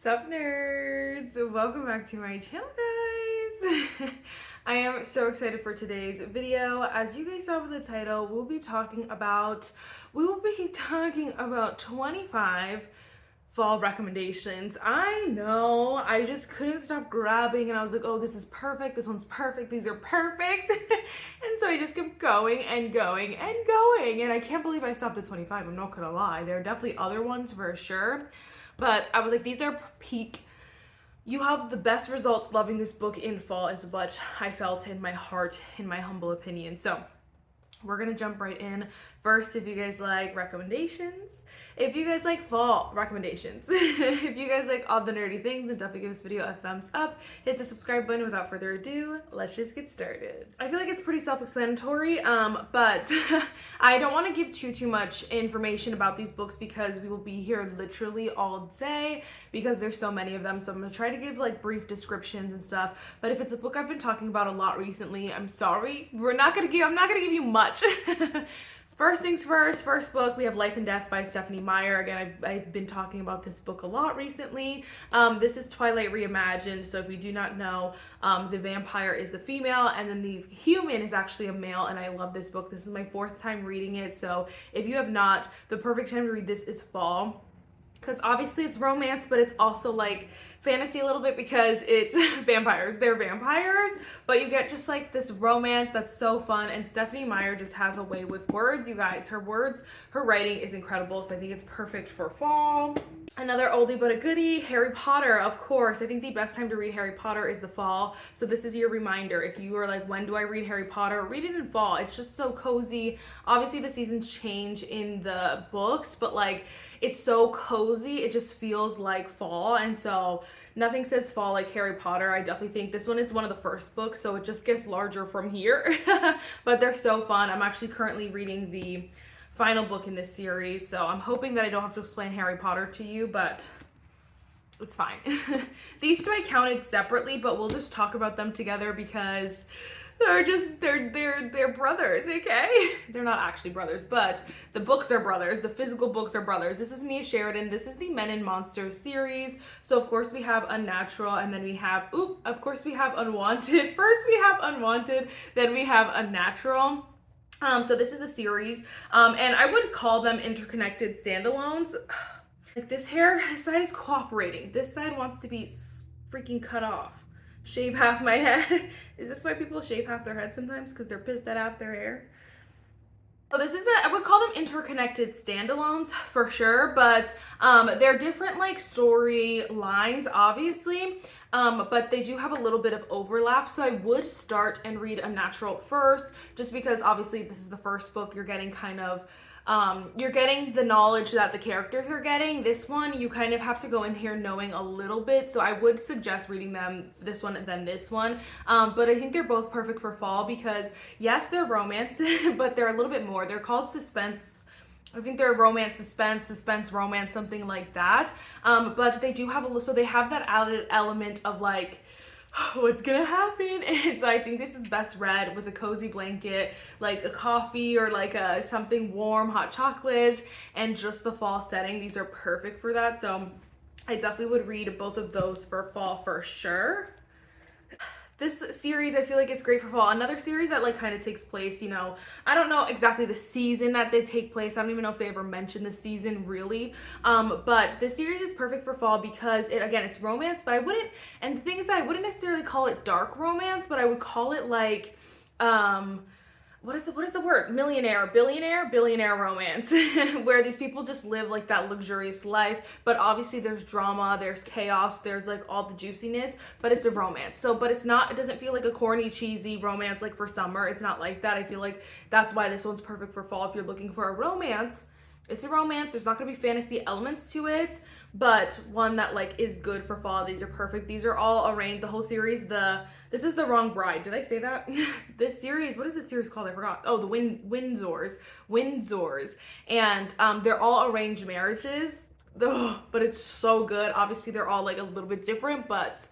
Sup nerds! Welcome back to my channel, guys! I am so excited for today's video. As you guys saw in the title, we will be talking about 25 fall recommendations. I know, I just couldn't stop grabbing and I was like, oh, this is perfect, this one's perfect, these are perfect. And so I just kept going and going and going. And I can't believe I stopped at 25, I'm not gonna lie. There are definitely other ones for sure. But I was like, these are peak. You have the best results loving this book in fall is what I felt in my heart, in my humble opinion. So we're gonna jump right in. First, if you guys like recommendations, if you guys like fall recommendations, if you guys like all the nerdy things, then definitely give this video a thumbs up. Hit the subscribe button. Without further ado, let's just get started. I feel like it's pretty self-explanatory, but I don't want to give too much information about these books because we will be here literally all day because there's so many of them. So I'm gonna try to give like brief descriptions and stuff. But if it's a book I've been talking about a lot recently, I'm sorry. I'm not gonna give you much. First things first, first book, we have Life and Death by Stephenie Meyer. Again, I've been talking about this book a lot recently. This is Twilight Reimagined, so if you do not know, the vampire is a female and then the human is actually a male, and I love this book. This is my 4th time reading it, so if you have not, the perfect time to read this is fall. Because obviously it's romance, but it's also like fantasy a little bit because it's vampires. They're vampires, but you get just like this romance that's so fun. And Stephenie Meyer just has a way with words, you guys. Her writing is incredible, so I think it's perfect for fall. Another oldie but a goodie, Harry Potter, of course. I think the best time to read Harry Potter is the fall. So this is your reminder. If you are like, when do I read Harry Potter? Read it in fall. It's just so cozy. Obviously the seasons change in the books, but like it's so cozy. It just feels like fall. And so nothing says fall like Harry Potter. I definitely think this one is one of the first books, so it just gets larger from here. But they're so fun. I'm actually currently reading the final book in this series, so I'm hoping that I don't have to explain Harry Potter to you, but it's fine. These two I counted separately, but we'll just talk about them together because they're brothers, okay? They're not actually brothers, but the books are brothers. The physical books are brothers. This is Mia Sheridan. This is the Men and Monsters series. So of course we have Unnatural, and then we have, of course we have Unwanted. First we have Unwanted, then we have Unnatural. So this is a series, and I would call them interconnected standalones. Like this side is cooperating. This side wants to be freaking cut off. Shave half my head. Is this why people shave half their head sometimes? Because they're pissed at half their hair? So this is I would call them interconnected standalones for sure, but they're different like story lines, obviously, but they do have a little bit of overlap. So I would start and read Unnatural first, just because obviously this is the first book. You're getting kind of you're getting the knowledge that the characters are getting. This one, you kind of have to go in here knowing a little bit. So I would suggest reading them, this one and then this one. But I think they're both perfect for fall because yes, they're romance, but they're a little bit more. They're called suspense. I think they're romance, suspense, romance, something like that. But they do have so they have that added element of like, what's gonna happen? And so I think this is best read with a cozy blanket, like a coffee or like something warm, hot chocolate, and just the fall setting. These are perfect for that. So I definitely would read both of those for fall for sure. This series I feel like is great for fall. Another series that like kind of takes place, you know, I don't know exactly the season that they take place. I don't even know if they ever mention the season really. But this series is perfect for fall because it's romance, but and the thing is that I wouldn't necessarily call it dark romance, but I would call it like, what is the word? Billionaire romance, where these people just live like that luxurious life, but obviously there's drama, there's chaos, there's like all the juiciness, but it's a romance. So, but it doesn't feel like a corny, cheesy romance like for summer. It's not like that. I feel like that's why this one's perfect for fall. If you're looking for a romance, it's a romance. There's not gonna be fantasy elements to it, but one that like is good for fall. These are perfect. These are all arranged, the whole series. This is The Wrong Bride. Did I say that? This series, what is this series called? I forgot. Oh, the Windsors. And they're all arranged marriages. Ugh, but it's so good. Obviously they're all like a little bit different, but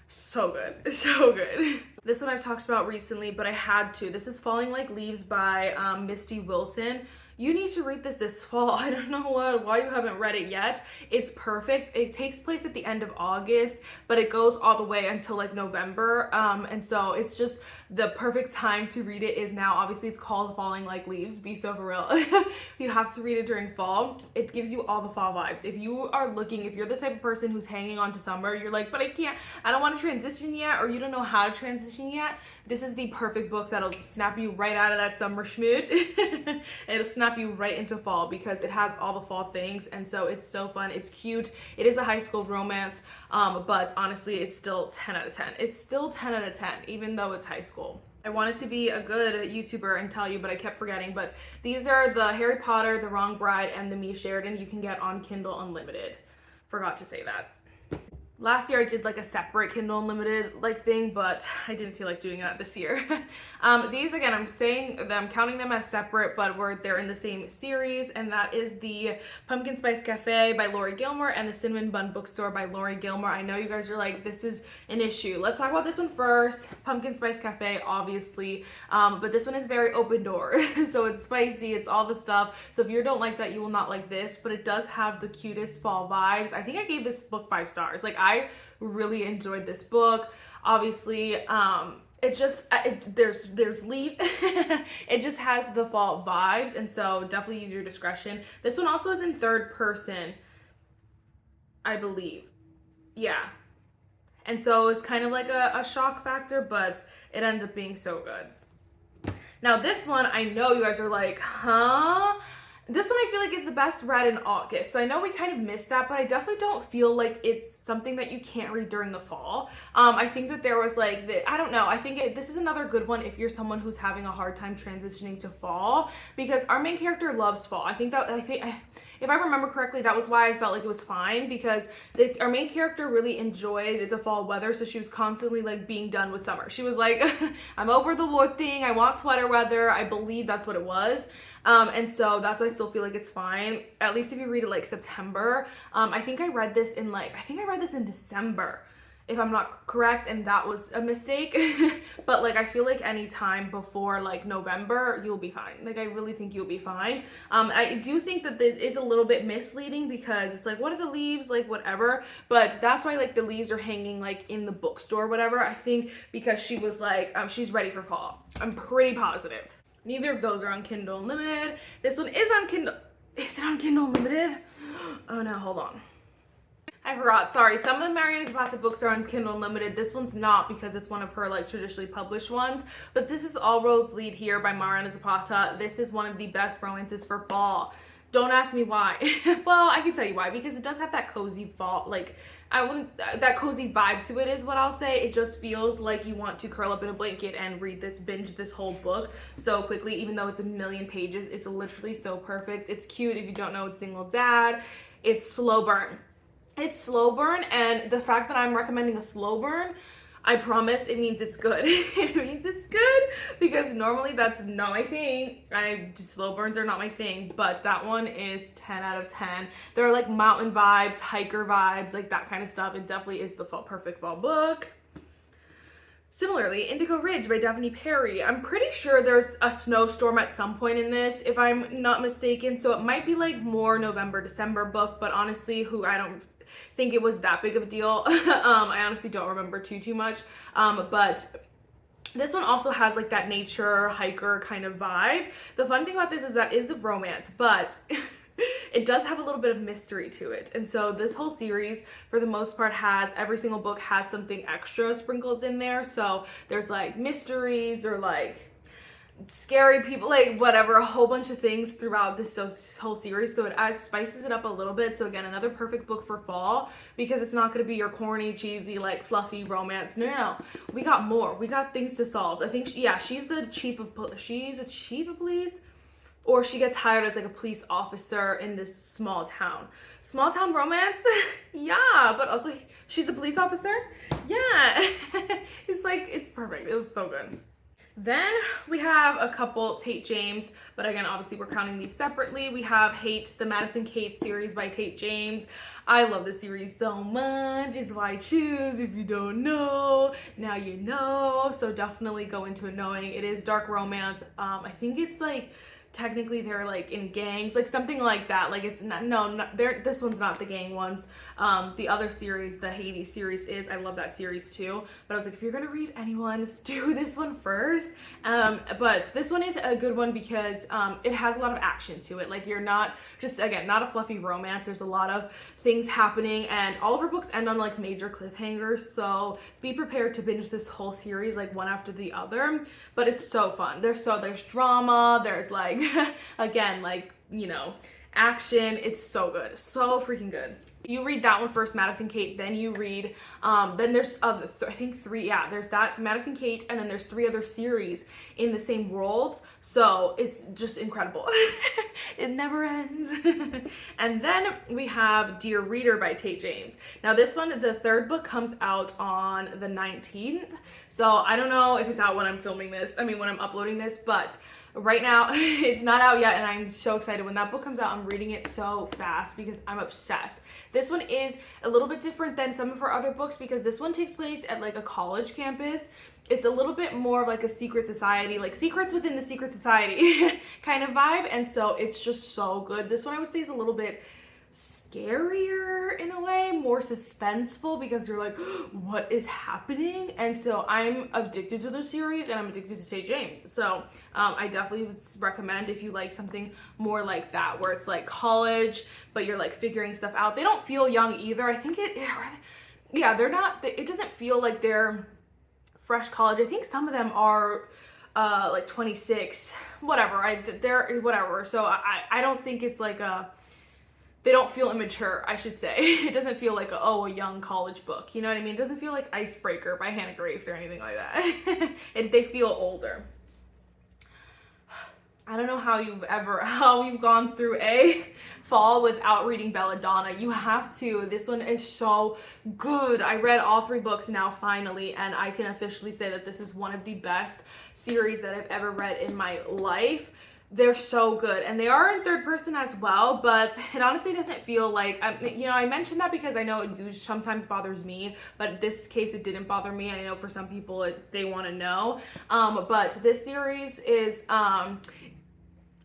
so good. So good. This one I've talked about recently, but I had to. This is Falling Like Leaves by Misty Wilson. You need to read this fall. I don't know why you haven't read it yet. It's perfect. It takes place at the end of August, but it goes all the way until like November. And so it's just the perfect time to read it is now. Obviously, it's called Falling Like Leaves. Be so for real. You have to read it during fall. It gives you all the fall vibes. If you're the type of person who's hanging on to summer, you're like, but I don't want to transition yet, or you don't know how to transition yet, this is the perfect book that'll snap you right out of that summer schmood. It'll snap you right into fall because it has all the fall things, and so it's so fun. It's cute. It is a high school romance, but honestly, it's still 10 out of 10. It's still 10 out of 10, even though it's high school. I wanted to be a good YouTuber and tell you, but I kept forgetting. But these are the Harry Potter, The Wrong Bride, and the Mia Sheridan you can get on Kindle Unlimited. Forgot to say that. Last year I did like a separate Kindle Unlimited like thing, but I didn't feel like doing that this year. These again, I'm counting them as separate, but they're in the same series, and that is the Pumpkin Spice Cafe by Lori Gilmore and the Cinnamon Bun Bookstore by Lori Gilmore. I know you guys are like, this is an issue. Let's talk about this one first. Pumpkin Spice Cafe, obviously, but this one is very open door. So it's spicy, it's all the stuff. So if you don't like that, you will not like this, but it does have the cutest fall vibes. I think I gave this book 5 stars. Like, I really enjoyed this book. Obviously, there's leaves. It just has the fall vibes, and so definitely use your discretion. This one also is in third person, I believe. Yeah. And so it's kind of like a shock factor, but it ended up being so good. Now this one, I know you guys are like, huh? This one I feel like is the best read in August. So I know we kind of missed that, but I definitely don't feel like it's something that you can't read during the fall. I think that there was like, I don't know. I think this is another good one if you're someone who's having a hard time transitioning to fall, because our main character loves fall. If I remember correctly, that was why I felt like it was fine, because our main character really enjoyed the fall weather, so she was constantly like being done with summer. She was like, I'm over the wood thing, I want sweater weather. I believe that's what it was. And so that's why I still feel like it's fine, at least if you read it like September. I think I read this in December, if I'm not correct, and that was a mistake. But like, I feel like any time before like November, you'll be fine. Like, I really think you'll be fine. I do think that this is a little bit misleading, because it's like, what are the leaves, like whatever, but that's why like the leaves are hanging like in the bookstore, whatever. I think because she was like, she's ready for fall. I'm pretty positive. Neither of those are on Kindle Unlimited. This one is on Kindle. Is it on Kindle Unlimited? Oh no, hold on. I forgot, sorry. Some of the Mariana Zapata books are on Kindle Unlimited. This one's not, because it's one of her like traditionally published ones. But this is All Roads Lead Here by Mariana Zapata. This is one of the best romances for fall. Don't ask me why. Well, I can tell you why, because it does have that cozy fall, like, that cozy vibe to it is what I'll say. It just feels like you want to curl up in a blanket and binge this whole book so quickly, even though it's a million pages. It's literally so perfect. It's cute if you don't know it's single dad. It's slow burn. It's slow burn, and the fact that I'm recommending a slow burn, I promise it means it's good. It means it's good, because normally that's not my thing. Slow burns are not my thing, but that one is 10 out of 10. There are like mountain vibes, hiker vibes, like that kind of stuff. It definitely is the perfect fall book. Similarly, Indigo Ridge by Daphne Perry. I'm pretty sure there's a snowstorm at some point in this, if I'm not mistaken. So it might be like more November, December book, but honestly, I don't think it was that big of a deal. I honestly don't remember too much. But this one also has like that nature hiker kind of vibe. The fun thing about this is that it is a romance, but it does have a little bit of mystery to it. And so this whole series, for the most part, every single book has something extra sprinkled in there. So there's like mysteries, or like scary people, like whatever, a whole bunch of things throughout this whole series. So it spices it up a little bit. So again, another perfect book for fall, because it's not going to be your corny, cheesy, like fluffy romance. No, we got more. We got things to solve. I think, she's a chief of police, or she gets hired as like a police officer in this small town romance. Yeah, but also she's a police officer. Yeah. It's perfect. It was so good. Then we have a couple Tate James, but again, obviously we're counting these separately. We have Hate, the Madison Kate series by Tate James. I love this series so much. It's why I choose. If you don't know, now you know. So definitely go into it knowing it is dark romance. I think it's like technically they're like in gangs, like something like that. Like it's not, no, not, this one's not the gang ones. The other series, the Hades series is, I love that series too. But I was like, if you're gonna read anyone, do this one first. But this one is a good one because it has a lot of action to it. Like you're not just, again, not a fluffy romance. There's a lot of things happening, and all of her books end on like major cliffhangers. So be prepared to binge this whole series like one after the other. But it's so fun. There's drama. There's like, again, like, you know, action. It's so good. So freaking good. You read that one first, Madison Kate, then you read, then there's, I think 3, yeah, there's that, Madison Kate, and then there's 3 other series in the same world, so it's just incredible. It never ends. And then we have Dear Reader by Tate James. Now this one, the 3rd book comes out on the 19th, so I don't know if it's out when I'm filming this, when I'm uploading this, but right now it's not out yet, and I'm so excited. When that book comes out, I'm reading it so fast because I'm obsessed. This one is a little bit different than some of her other books because this one takes place at like a college campus. It's a little bit more of like a secret society, like secrets within the secret society kind of vibe, and so it's just so good. This one I would say is a little bit scarier in a way, more suspenseful, because you're like, what is happening? And so I'm addicted to the series, and I'm addicted to Tate James. So I definitely would recommend if you like something more like that, where it's like college, but you're like figuring stuff out. They don't feel young either. I think yeah, they're not, it doesn't feel like they're fresh college. I think some of them are like 26, whatever. They're whatever. So I don't think it's like they don't feel immature, I should say. It doesn't feel like a young college book. You know what I mean? It doesn't feel like Icebreaker by Hannah Grace or anything like that. They feel older. I don't know how you've gone through a fall without reading Belladonna. You have to. This one is so good. I read all 3 books now finally, and I can officially say that this is one of the best series that I've ever read in my life. They're so good, and they are in 3rd person as well, but it honestly doesn't feel like, I mentioned that because I know it sometimes bothers me, but in this case it didn't bother me. I know for some people they want to know, but this series is,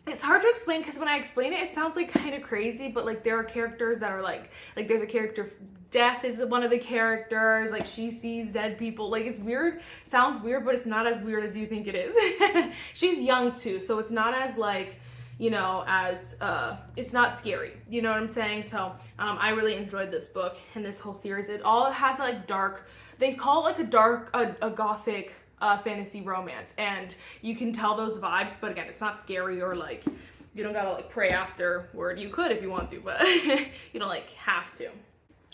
it's hard to explain because when I explain it, it sounds like kind of crazy, but like there are characters that are like there's a character, Death is one of the characters, like she sees dead people. Like it's weird, sounds weird, but it's not as weird as you think it is. She's young too, so it's not as like, you know, as it's not scary, you know what I'm saying? So I really enjoyed this book and this whole series. It all has like dark, they call it like a gothic fantasy romance, and you can tell those vibes, but again, it's not scary or like, you don't gotta like pray afterward. You could if you want to, but you don't like have to.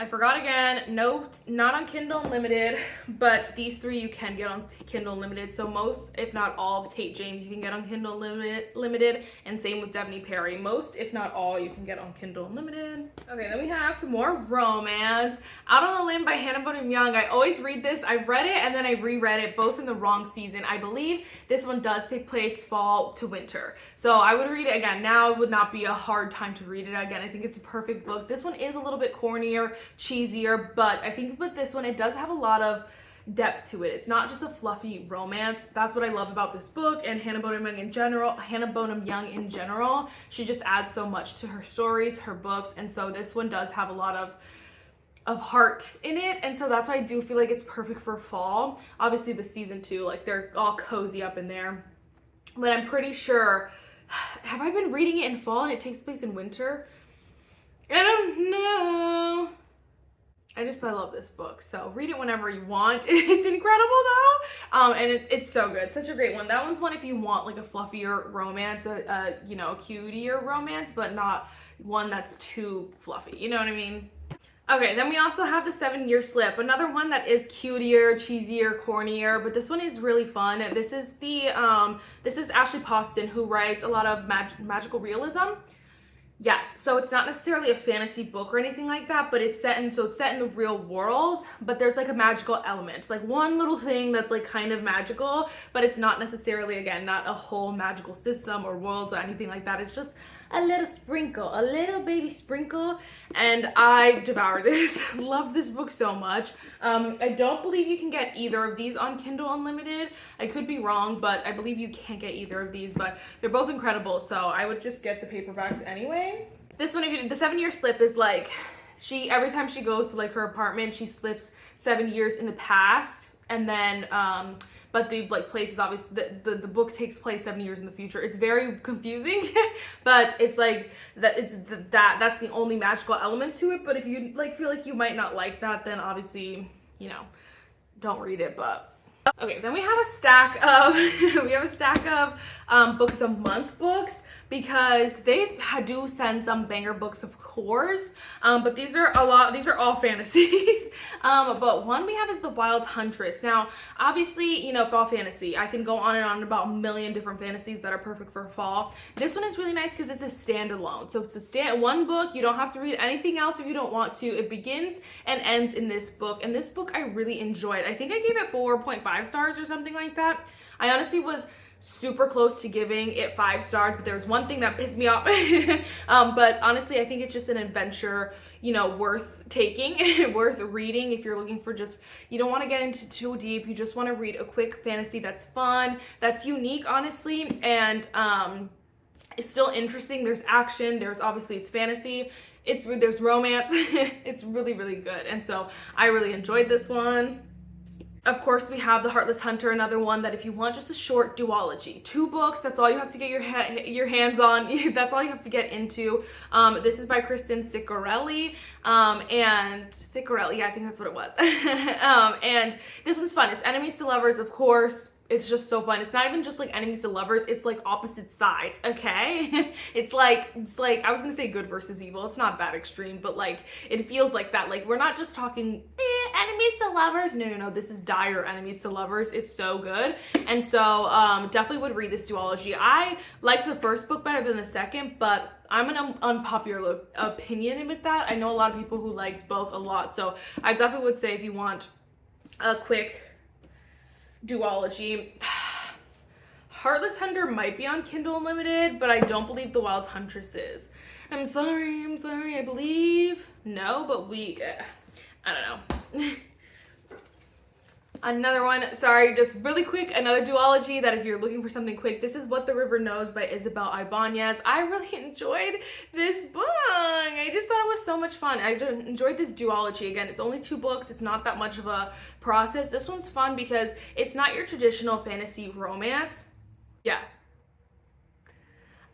I forgot again, note, not on Kindle Unlimited, but these 3 you can get on Kindle Unlimited. So most, if not all, of Tate James you can get on Kindle Limited, and same with Devney Perry. Most, if not all, you can get on Kindle Unlimited. Okay, then we have some more romance. Out on a Limb by Hannah Bonham Young. I always read this. I read it and then I reread it, both in the wrong season. I believe this one does take place fall to winter. So I would read it again. Now it would not be a hard time to read it again. I think it's a perfect book. This one is a little bit cornier, cheesier, but I think with this one it does have a lot of depth to it. It's not just a fluffy romance. That's what I love about this book, and Hannah Bonham Young in general. She just adds so much to her stories, her books, and so this one does have a lot of heart in it, and so that's why I do feel like it's perfect for fall. Obviously the season 2, like they're all cozy up in there, but I'm pretty sure, have I been reading it in fall and it takes place in winter? I don't know. I love this book, so read it whenever you want. It's incredible though, and it's so good. Such a great one. That one's one if you want like a fluffier romance, you know, cutier romance, but not one that's too fluffy, you know what I mean? Okay, then we also have The 7-Year Slip, another one that is cutier, cheesier, cornier, but this one is really fun. This is this is Ashley Poston, who writes a lot of magical realism. Yes, so it's not necessarily a fantasy book or anything like that, but it's set in the real world, but there's like a magical element, like one little thing that's like kind of magical, but it's not necessarily, again, not a whole magical system or worlds or anything like that. It's just a little sprinkle, a little baby sprinkle, and I devoured this. Love this book so much. I don't believe you can get either of these on Kindle Unlimited. I could be wrong, but I believe you can't get either of these, but they're both incredible, so I would just get the paperbacks anyway. This one, the 7-year slip is like, every time she goes to like her apartment, she slips 7 years in the past, and then but the like place is obviously the book takes place 7 years in the future. It's very confusing, but it's like that's the only magical element to it. But if you like feel like you might not like that, then obviously, you know, don't read it. But okay, then we have a stack of book of the month books, because they do send some banger books, of course, but these are all fantasies. But one we have is The Wild Huntress. Now, obviously, you know, fall fantasy, I can go on and on about a million different fantasies that are perfect for fall. This one is really nice because it's a standalone. So it's one book. You don't have to read anything else if you don't want to. It begins and ends in this book, and this book I really enjoyed. I think I gave it 4.5 stars or something like that. I honestly was super close to giving it 5 stars, but there was one thing that pissed me off. But honestly, I think it's just an adventure, you know, worth taking, worth reading if you're looking for just, you don't want to get into too deep, you just want to read a quick fantasy that's fun, that's unique, honestly, and it's still interesting. There's action, there's obviously it's fantasy, there's romance. It's really, really good, and so I really enjoyed this one. Of course, we have The Heartless Hunter, another one that if you want just a short duology, 2 books, that's all you have to get your hands on. That's all you have to get into. This is by Kristen Ciccarelli, and Ciccarelli, yeah, I think that's what it was. And this one's fun. It's enemies to lovers, of course. It's just so fun. It's not even just like enemies to lovers, it's like opposite sides, okay? It's like, I was gonna say good versus evil. It's not that extreme, but like, it feels like that. Like, we're not just talking enemies to lovers. No, this is dire enemies to lovers. It's so good. And so, definitely would read this duology. I liked the first book better than the second, but I'm an unpopular opinion with that. I know a lot of people who liked both a lot, so I definitely would say if you want a quick duology, Heartless Hunter might be on Kindle Unlimited, but I don't believe The Wild Huntress is. I'm sorry, I believe no, but I don't know. Another one, sorry, just really quick, another duology that if you're looking for something quick, this is What the River Knows by Isabel Ibanez. I really enjoyed this book. I just thought it was so much fun. I just enjoyed this duology. Again, it's only 2 books. It's not that much of a process. This one's fun because it's not your traditional fantasy romance. Yeah.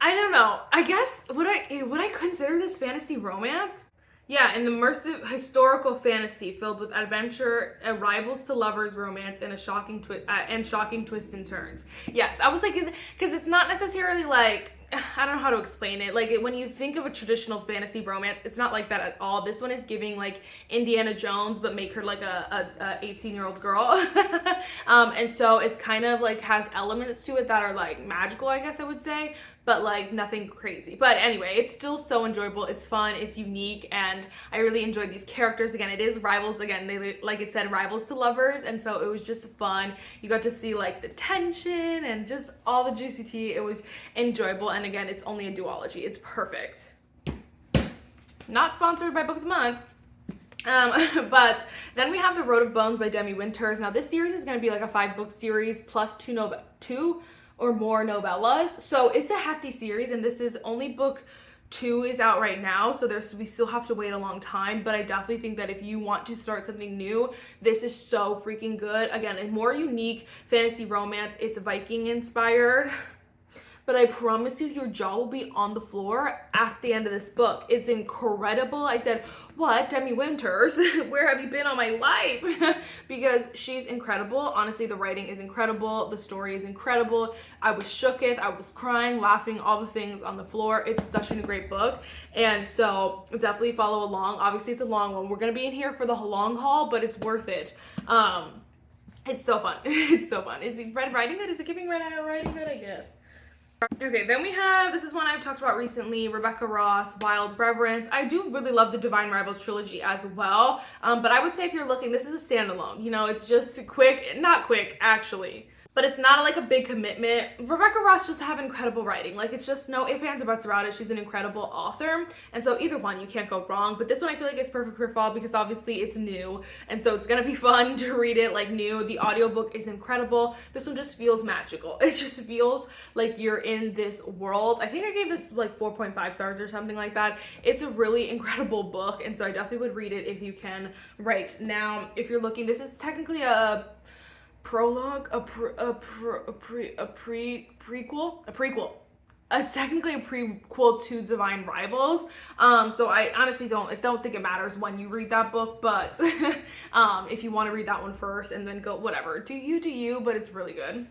I don't know. I guess, would I consider this fantasy romance? Yeah, an immersive historical fantasy filled with adventure, rivals to lovers, romance, and shocking twists and turns. Yes, I was like, because it's not necessarily like, I don't know how to explain it. Like, when you think of a traditional fantasy romance, it's not like that at all. This one is giving like Indiana Jones, but make her like a 18-year-old girl. And so it's kind of like has elements to it that are like magical, I guess I would say, but like nothing crazy. But anyway, it's still so enjoyable. It's fun, it's unique, and I really enjoyed these characters. Again, it is rivals. Again, they, like it said, rivals to lovers, and so it was just fun. You got to see like the tension and just all the juicy tea. It was enjoyable, and again, it's only a duology. It's perfect. Not sponsored by Book of the Month. But then we have The Road of Bones by Demi Winters. Now this series is going to be like a 5-book series plus 2 or more novellas, so it's a hefty series, and this is only book 2 is out right now, so we still have to wait a long time. But I definitely think that if you want to start something new, this is so freaking good. Again, a more unique fantasy romance. It's Viking inspired, but I promise you, your jaw will be on the floor at the end of this book. It's incredible. I said, what, Demi Winters? Where have you been all my life? Because she's incredible. Honestly, the writing is incredible. The story is incredible. I was shooketh. I was crying, laughing, all the things on the floor. It's such a great book. And so definitely follow along. Obviously, it's a long one. We're going to be in here for the long haul, but it's worth it. It's so fun. It's so fun. Is Red Riding Hood? Is it giving Red Riding Hood? I guess. Okay, then we have, this is one I've talked about recently, Rebecca Ross, Wild Reverence. I do really love the Divine Rivals trilogy as well, but I would say if you're looking, this is a standalone. You know, it's just quick, not quick, actually. but it's not like a big commitment. Rebecca Ross just have incredible writing. Like, it's just no ifs, ands, or buts about it. She's an incredible author. And so either one, you can't go wrong. But this one I feel like is perfect for fall because obviously it's new. And so it's gonna be fun to read it like new. The audiobook is incredible. This one just feels magical. It just feels like you're in this world. I think I gave this like 4.5 stars or something like that. It's a really incredible book. And so I definitely would read it if you can. Right now, if you're looking, this is technically a prologue, prequel. It's technically a prequel to Divine Rivals. So I honestly don't think it matters when you read that book, but if you want to read that one first and then go, whatever, do you, but it's really good.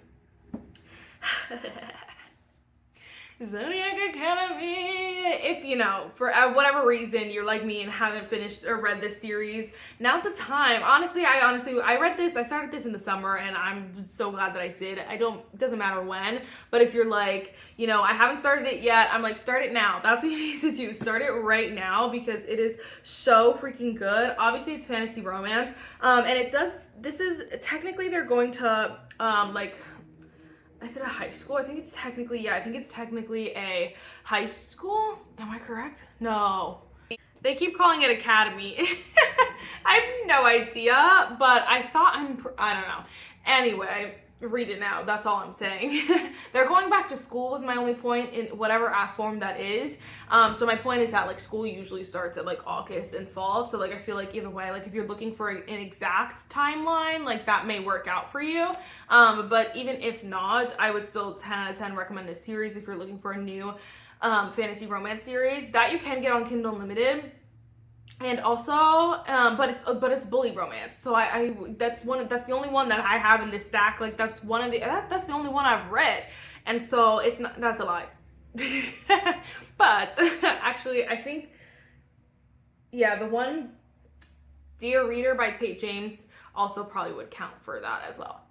Zodiac Academy. If you know, for whatever reason you're like me and haven't finished or read this series, now's the time. Honestly, I read this, I started this in the summer and I'm so glad that I did. It doesn't matter when, but if you're like, you know, I haven't started it yet, I'm like, start it now. That's what you need to do. Start it right now because it is so freaking good. Obviously it's fantasy romance. And this is technically they're going to, is it a high school? I think it's technically a high school. Am I correct? No. They keep calling it academy. I have no idea, but I don't know. Anyway, read it now. That's all I'm saying. They're going back to school was my only point in whatever form that is. So my point is that like school usually starts at like August and fall. So like I feel like either way, like if you're looking for an exact timeline, like that may work out for you. But even if not, I would still 10 out of 10 recommend this series if you're looking for a new fantasy romance series that you can get on Kindle Unlimited. And also, but it's bully romance. So that's the only one that I have in this stack. Like that's the only one I've read. And so that's a lie. But actually I think, yeah, the one Dear Reader by Tate James also probably would count for that as well.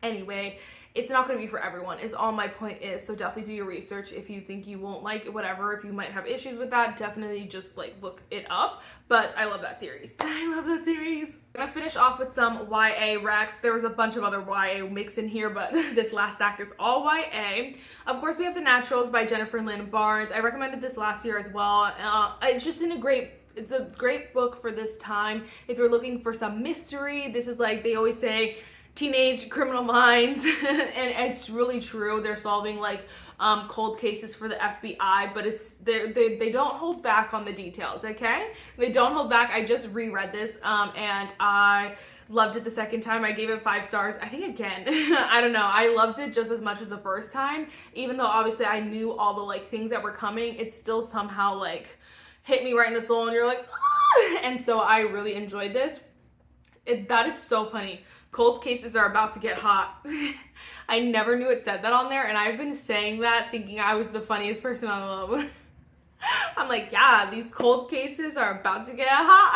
Anyway, it's not going to be for everyone is all my point is. So definitely do your research. If you think you won't like it, whatever, if you might have issues with that, definitely just like look it up. But I love that series. I love that series. I'm gonna finish off with some YA recs. There was a bunch of other YA mix in here, but this last stack is all YA. Of course, we have The Naturals by Jennifer Lynn Barnes. I recommended this last year as well. It's just it's a great book for this time. If you're looking for some mystery, this is like they always say, teenage criminal minds, and it's really true. They're solving like cold cases for the FBI, but they don't hold back on the details. Okay, they don't hold back. I just reread this and I loved it the second time. I gave it 5 stars. I think again, I don't know. I loved it just as much as the first time, even though obviously I knew all the like things that were coming. It still somehow like hit me right in the soul, and you're like, ah! And so I really enjoyed this. That is so funny. Cold cases are about to get hot. I never knew it said that on there, and I've been saying that thinking I was the funniest person on the low. I'm like, yeah, these cold cases are about to get hot.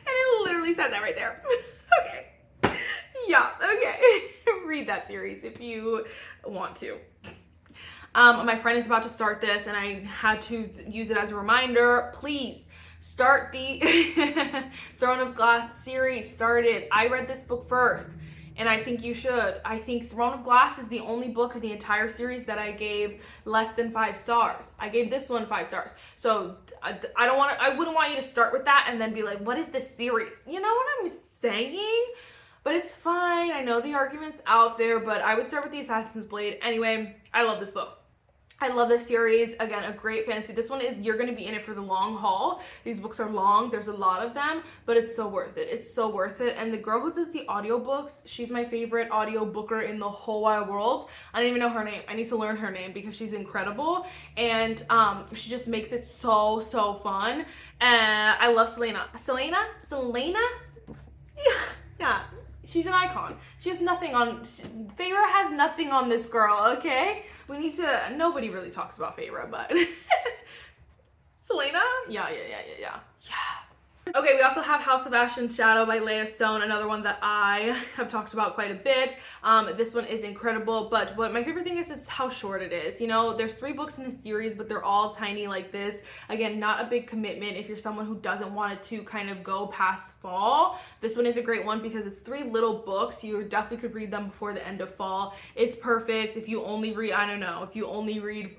And it literally said that right there. Okay. Yeah, okay. Read that series if you want to. My friend is about to start this, and I had to use it as a reminder. Please start the Throne of Glass series. Start it. I read this book first, and I think you should. I think Throne of Glass is the only book in the entire series that I gave less than 5 stars. I gave this one 5 stars. So I wouldn't want you to start with that and then be like, what is this series? You know what I'm saying? But it's fine. I know the argument's out there, but I would start with the Assassin's Blade. Anyway, I love this book. I love this series. Again, a great fantasy. This one is, you're going to be in it for the long haul. These books are long. There's a lot of them, but it's so worth it. It's so worth it. And the girl who does the audiobooks, she's my favorite audiobooker in the whole wide world. I don't even know her name. I need to learn her name because she's incredible. And she just makes it so, so fun. I love Selena. Selena? Yeah. She's an icon. She has nothing on, Feyre has nothing on this girl, okay? Nobody really talks about Feyre, but Selena? Yeah. Okay, we also have House of Ash and Shadow by Leah Stone, another one that I have talked about quite a bit. This one is incredible, but what my favorite thing is how short it is. You know, there's 3 books in this series, but they're all tiny like this. Again, not a big commitment if you're someone who doesn't want it to kind of go past fall. This one is a great one because it's 3 little books. You definitely could read them before the end of fall. It's perfect if you only read, I don't know, if you only read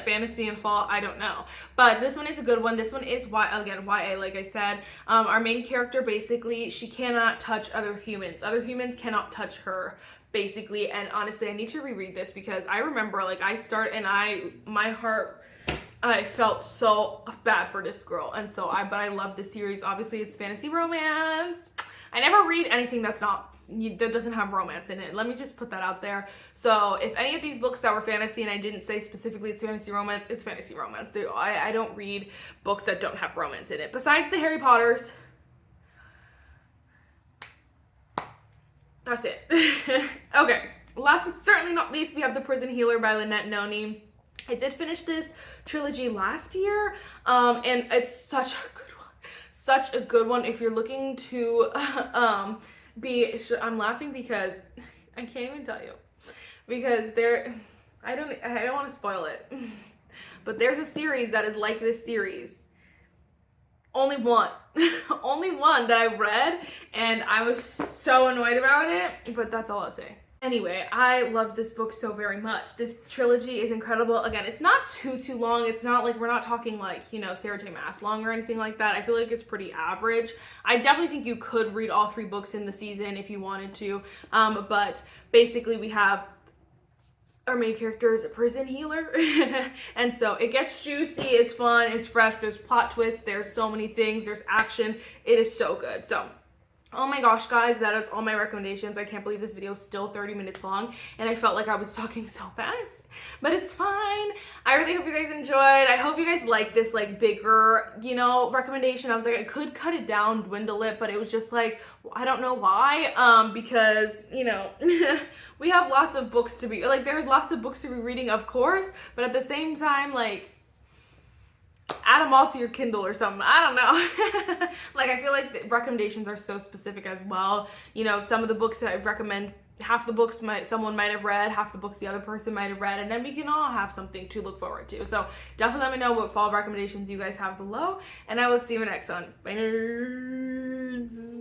fantasy in fall, I don't know. But this one is a good one. This one is, again, YA, like I said. Our main character, basically, she cannot touch other humans. Other humans cannot touch her, basically. And honestly, I need to reread this because I remember, like, I felt so bad for this girl. And so but I love this series. Obviously, it's fantasy romance. I never read anything that doesn't have romance in it. Let me just put that out there. So if any of these books that were fantasy and I didn't say specifically it's fantasy romance, it's fantasy romance. I don't read books that don't have romance in it. Besides the Harry Potters. That's it. Okay. Last but certainly not least, we have The Prison Healer by Lynette Noni. I did finish this trilogy last year, and it's such a good one. Such a good one if you're looking to I'm laughing because I can't even tell you, because I don't want to spoil it, but there's a series that is like this series. Only one that I read, and I was so annoyed about it, but that's all I'll say. Anyway, I love this book so very much. This trilogy is incredible. Again, it's not too long. It's not like, we're not talking like, you know, Sarah J Maas long or anything like that. I feel like it's pretty average. I definitely think you could read all 3 books in the season if you wanted to. But basically we have our main character is a prison healer. And so it gets juicy, it's fun, it's fresh, there's plot twists, there's so many things, there's action. It is so good. So oh my gosh, guys, that is all my recommendations. I can't believe this video is still 30 minutes long, and I felt like I was talking so fast, but it's fine. I really hope you guys enjoyed. I hope you guys like this, like, bigger, you know, recommendation. I was like, I could cut it down, dwindle it, but it was just like, I don't know why, because, you know, we have lots of books to be, like, there's lots of books to be reading, of course, but at the same time, like, add them all to your Kindle or something. I don't know. Like, I feel like the recommendations are so specific as well. You know, some of the books that I recommend, half the books someone might have read, half the books the other person might have read, and then we can all have something to look forward to. So definitely let me know what fall recommendations you guys have below, and I will see you in the next one. Bye, nerds.